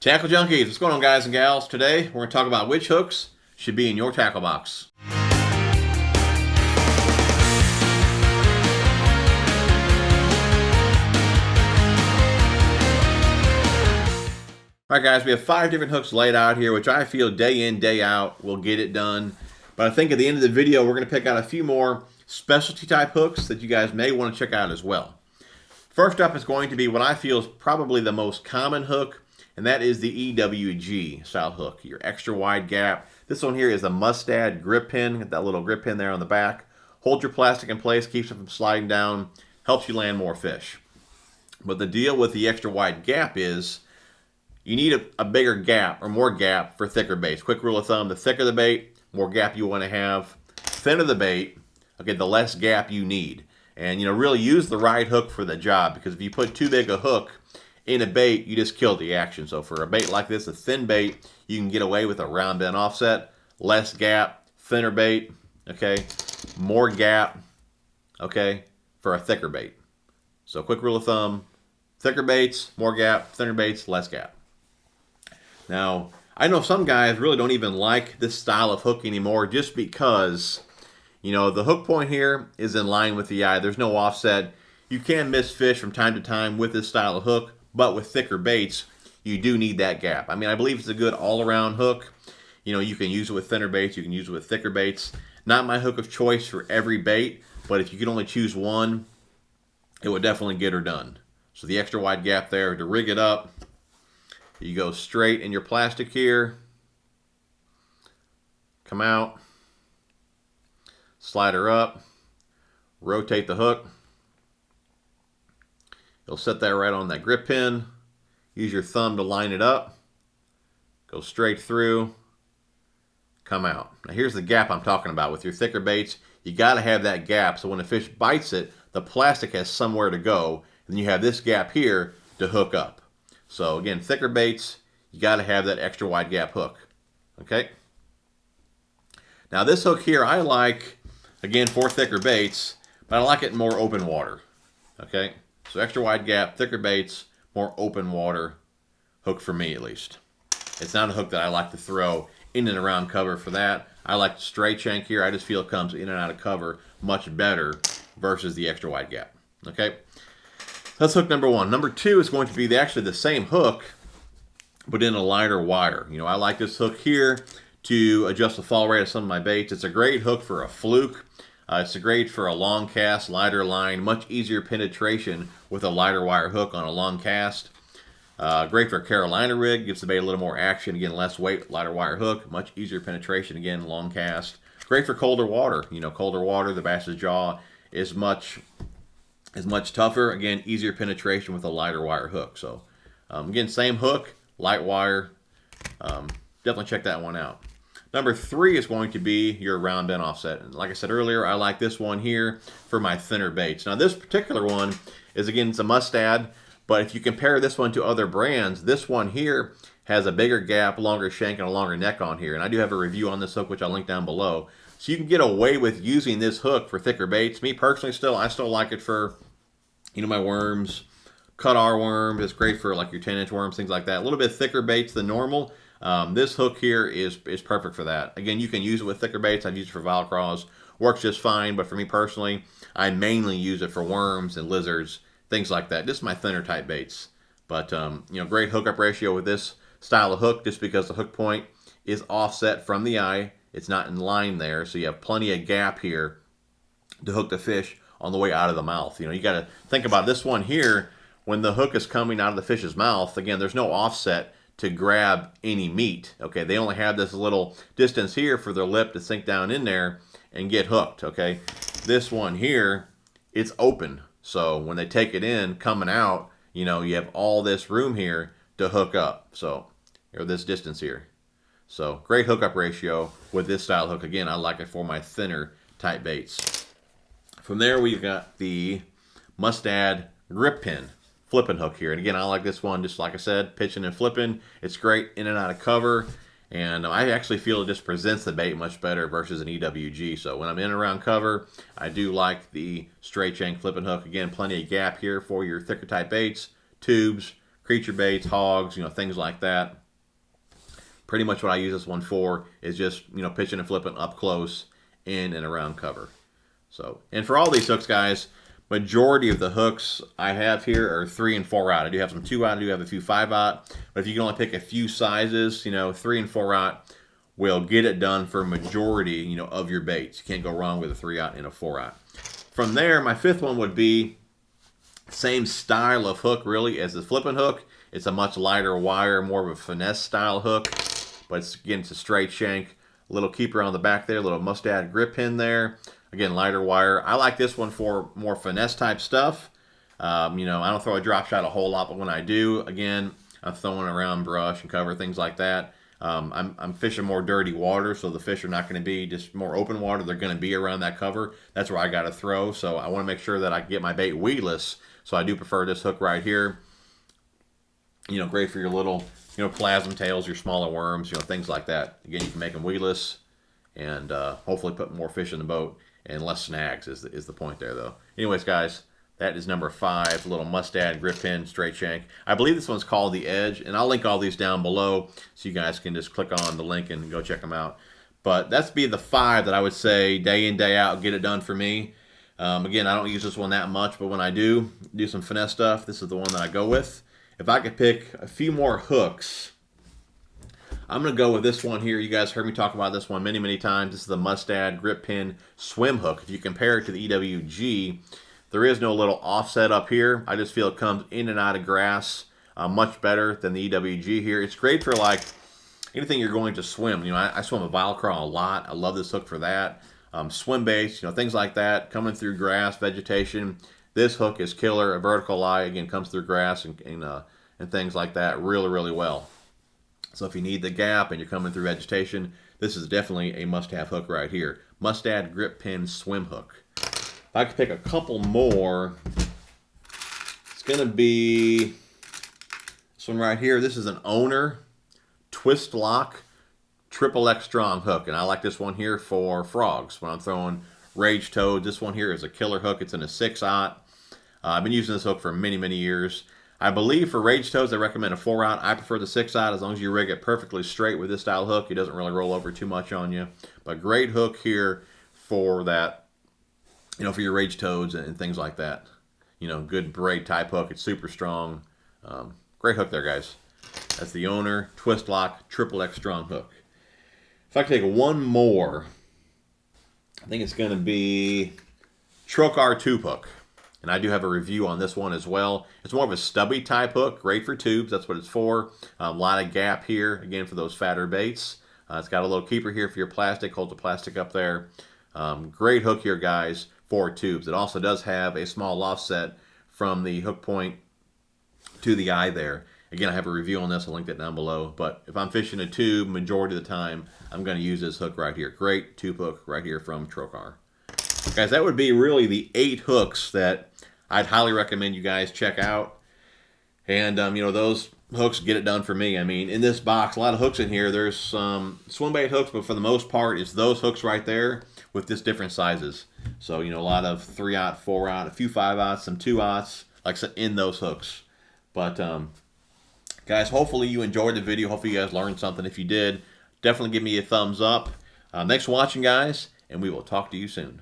Tackle Junkies, what's going on, guys and gals? Today we're going to talk about which hooks should be in your tackle box. Alright guys, we have 5 different hooks laid out here, which I feel day in, day out will get it done. But I think at the end of the video we're going to pick out a few more specialty type hooks that you guys may want to check out as well. First up is going to be what I feel is probably the most common hook, and that is the EWG South hook, your extra wide gap. This one here is a Mustad grip pin. Got that little grip pin there on the back. Holds your plastic in place, keeps it from sliding down, helps you land more fish. But the deal with the extra wide gap is you need a bigger gap or more gap for thicker baits. Quick rule of thumb, the thicker the bait, more gap you want to have. Thinner the bait, okay, the less gap you need. And really use the right hook for the job, because if you put too big a hook in a bait, you just kill the action. So for a bait like this, a thin bait, you can get away with a round bend offset, less gap, thinner bait, okay, more gap, okay, for a thicker bait. So quick rule of thumb, thicker baits, more gap, thinner baits, less gap. Now, I know some guys really don't even like this style of hook anymore, just because, the hook point here is in line with the eye. There's no offset. You can miss fish from time to time with this style of hook, but with thicker baits, you do need that gap. I mean, I believe it's a good all-around hook. You can use it with thinner baits, you can use it with thicker baits. Not my hook of choice for every bait, but if you could only choose one, it would definitely get her done. So the extra wide gap there to rig it up. You go straight in your plastic here, come out, slide her up, rotate the hook. You'll set that right on that grip pin. Use your thumb to line it up. Go straight through, come out. Now here's the gap I'm talking about. With your thicker baits, you got to have that gap so when the fish bites it, the plastic has somewhere to go, and you have this gap here to hook up. So again, thicker baits, you got to have that extra wide gap hook. Okay? Now this hook here I like, again, for thicker baits, but I like it in more open water. Okay? So extra wide gap, thicker baits, more open water hook for me at least. It's not a hook that I like to throw in and around cover for that. I like the straight shank here. I just feel it comes in and out of cover much better versus the extra wide gap. Okay? That's hook number one. Number two is going to be actually the same hook, but in a lighter wire. I like this hook here to adjust the fall rate of some of my baits. It's a great hook for a fluke. It's great for a long cast, lighter line, much easier penetration with a lighter wire hook on a long cast. Great for a Carolina rig, gives the bait a little more action. Again, less weight, lighter wire hook, much easier penetration. Again, long cast. Great for colder water. Colder water, the bass's jaw is much tougher. Again, easier penetration with a lighter wire hook. So, again, same hook, light wire. Definitely check that one out. Number three is going to be your round bend offset. And like I said earlier, I like this one here for my thinner baits. Now, this particular one is, again, it's a Mustad. But if you compare this one to other brands, this one here has a bigger gap, longer shank, and a longer neck on here. And I do have a review on this hook, which I'll link down below. So you can get away with using this hook for thicker baits. Me personally, I still like it for, my worms, cut R worms. It's great for like your 10-inch worms, things like that. A little bit thicker baits than normal. This hook here is perfect for that. Again, you can use it with thicker baits. I've used it for Valcross. Works just fine, but for me personally, I mainly use it for worms and lizards, things like that. Just my thinner type baits. But, great hookup ratio with this style of hook, just because the hook point is offset from the eye. It's not in line there, so you have plenty of gap here to hook the fish on the way out of the mouth. You got to think about this one here. When the hook is coming out of the fish's mouth, again, there's no offset to grab any meat. Okay, they only have this little distance here for their lip to sink down in there and get hooked. Okay, this one here, it's open. So when they take it in, coming out, you have all this room here to hook up. So, or this distance here. So great hookup ratio with this style hook. Again, I like it for my thinner type baits. From there, we've got the Mustad grip pin flipping hook here. And again, I like this one, just like I said, pitching and flipping. It's great in and out of cover. And I actually feel it just presents the bait much better versus an EWG. So when I'm in and around cover, I do like the straight shank flipping hook. Again, plenty of gap here for your thicker type baits, tubes, creature baits, hogs, things like that. Pretty much what I use this one for is just, pitching and flipping up close in and around cover. So, and for all these hooks, guys, majority of the hooks I have here are 3 and 4 out. I do have some 2 out, I do have a few 5 out, but if you can only pick a few sizes, 3 and 4 out will get it done for majority, of your baits. You can't go wrong with a 3 out and a 4 out. From there, my 5th one would be same style of hook really as the Flippin hook. It's a much lighter wire, more of a finesse style hook, but it's a straight shank. A little keeper on the back there, a little Mustad grip pin there. Again, lighter wire. I like this one for more finesse type stuff. I don't throw a drop shot a whole lot, but when I do, again, I'm throwing around brush and cover, things like that. I'm fishing more dirty water, so the fish are not going to be just more open water. They're going to be around that cover. That's where I got to throw, so I want to make sure that I can get my bait weedless. So I do prefer this hook right here. Great for your little, plasm tails, your smaller worms, things like that. Again, you can make them weedless and hopefully put more fish in the boat and less snags is the point there, though. Anyways, guys, that is number 5, little Mustad grip pin, straight shank. I believe this one's called the Edge, and I'll link all these down below so you guys can just click on the link and go check them out. But that's be the 5 that I would say day in, day out, get it done for me. Again, I don't use this one that much, but when I do some finesse stuff, this is the one that I go with. If I could pick a few more hooks, I'm going to go with this one here. You guys heard me talk about this one many, many times. This is the Mustad grip pin swim hook. If you compare it to the EWG, there is no little offset up here. I just feel it comes in and out of grass much better than the EWG here. It's great for like anything you're going to swim. I swim a vial crawl a lot. I love this hook for that. Swim baits, things like that, coming through grass, vegetation. This hook is killer. A vertical lie, again, comes through grass and things like that really, really well. So if you need the gap and you're coming through vegetation, this is definitely a must-have hook right here. Mustad grip pin swim hook. If I could pick a couple more, it's going to be this one right here. This is an Owner TwistLock XXX strong hook, and I like this one here for frogs when I'm throwing rage toads. This one here is a killer hook. It's in a 6/0. I've been using this hook for many, many years. I believe for rage toads, I recommend a 4/0. I prefer the 6/0 as long as you rig it perfectly straight with this style hook. It doesn't really roll over too much on you. But great hook here for that, for your rage toads and things like that. Good braid type hook. It's super strong. Great hook there, guys. That's the Owner TwistLock XXX strong hook. If I could take one more, I think it's going to be Trokar tube hook. And I do have a review on this one as well. It's more of a stubby type hook, great for tubes. That's what it's for. A lot of gap here, again, for those fatter baits. It's got a little keeper here for your plastic, holds the plastic up there. Great hook here, guys, for tubes. It also does have a small offset from the hook point to the eye there. Again, I have a review on this. I'll link that down below. But if I'm fishing a tube, majority of the time, I'm going to use this hook right here. Great tube hook right here from Trokar. Guys, that would be really the 8 hooks that I'd highly recommend you guys check out. And, those hooks get it done for me. I mean, in this box, a lot of hooks in here. There's some swim bait hooks, but for the most part, it's those hooks right there with just different sizes. So, a lot of 3/0, 4/0, a few 5/0, some 2/0, like I said, in those hooks. But, guys, hopefully you enjoyed the video. Hopefully you guys learned something. If you did, definitely give me a thumbs up. Thanks for watching, guys, and we will talk to you soon.